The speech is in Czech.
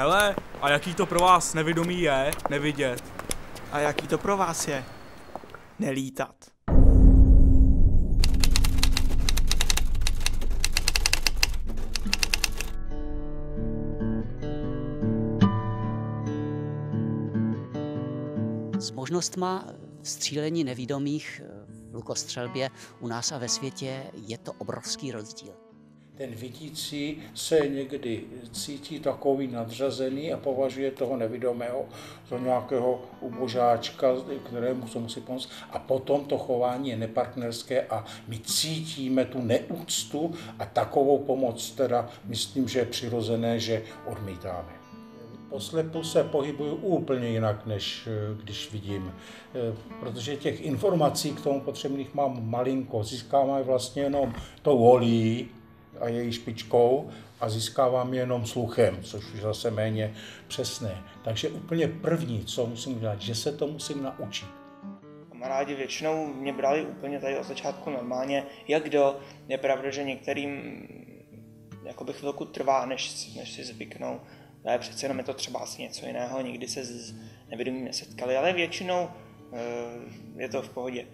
Hele, a jaký to pro vás nevědomí je nevidět? A jaký to pro vás je nelítat? S možnostma střílení nevidomých v lukostřelbě u nás a ve světě je to obrovský rozdíl. Ten vidící se někdy cítí takový nadřazený a považuje toho nevidomého za nějakého ubožáčka, kterému se musí pomoct. A potom to chování je nepartnerské a my cítíme tu neúctu a takovou pomoc teda myslím, že je přirozené, že odmítáme. Poslepu se pohybuju úplně jinak, než když vidím, protože těch informací k tomu potřebných mám malinko. Získávám vlastně jenom tou holí a její špičkou a získávám jenom sluchem, což už zase méně přesné. Takže úplně první, co musím udělat, že se to musím naučit. Kamarádi většinou mě brali úplně tady od začátku normálně, jak kdo. Je pravda, že některým jakoby chvilku trvá, než si zvyknou. Ale přece jenom je to třeba asi něco jiného, nikdy se s nevědomými nesetkali, ale většinou je to v pohodě.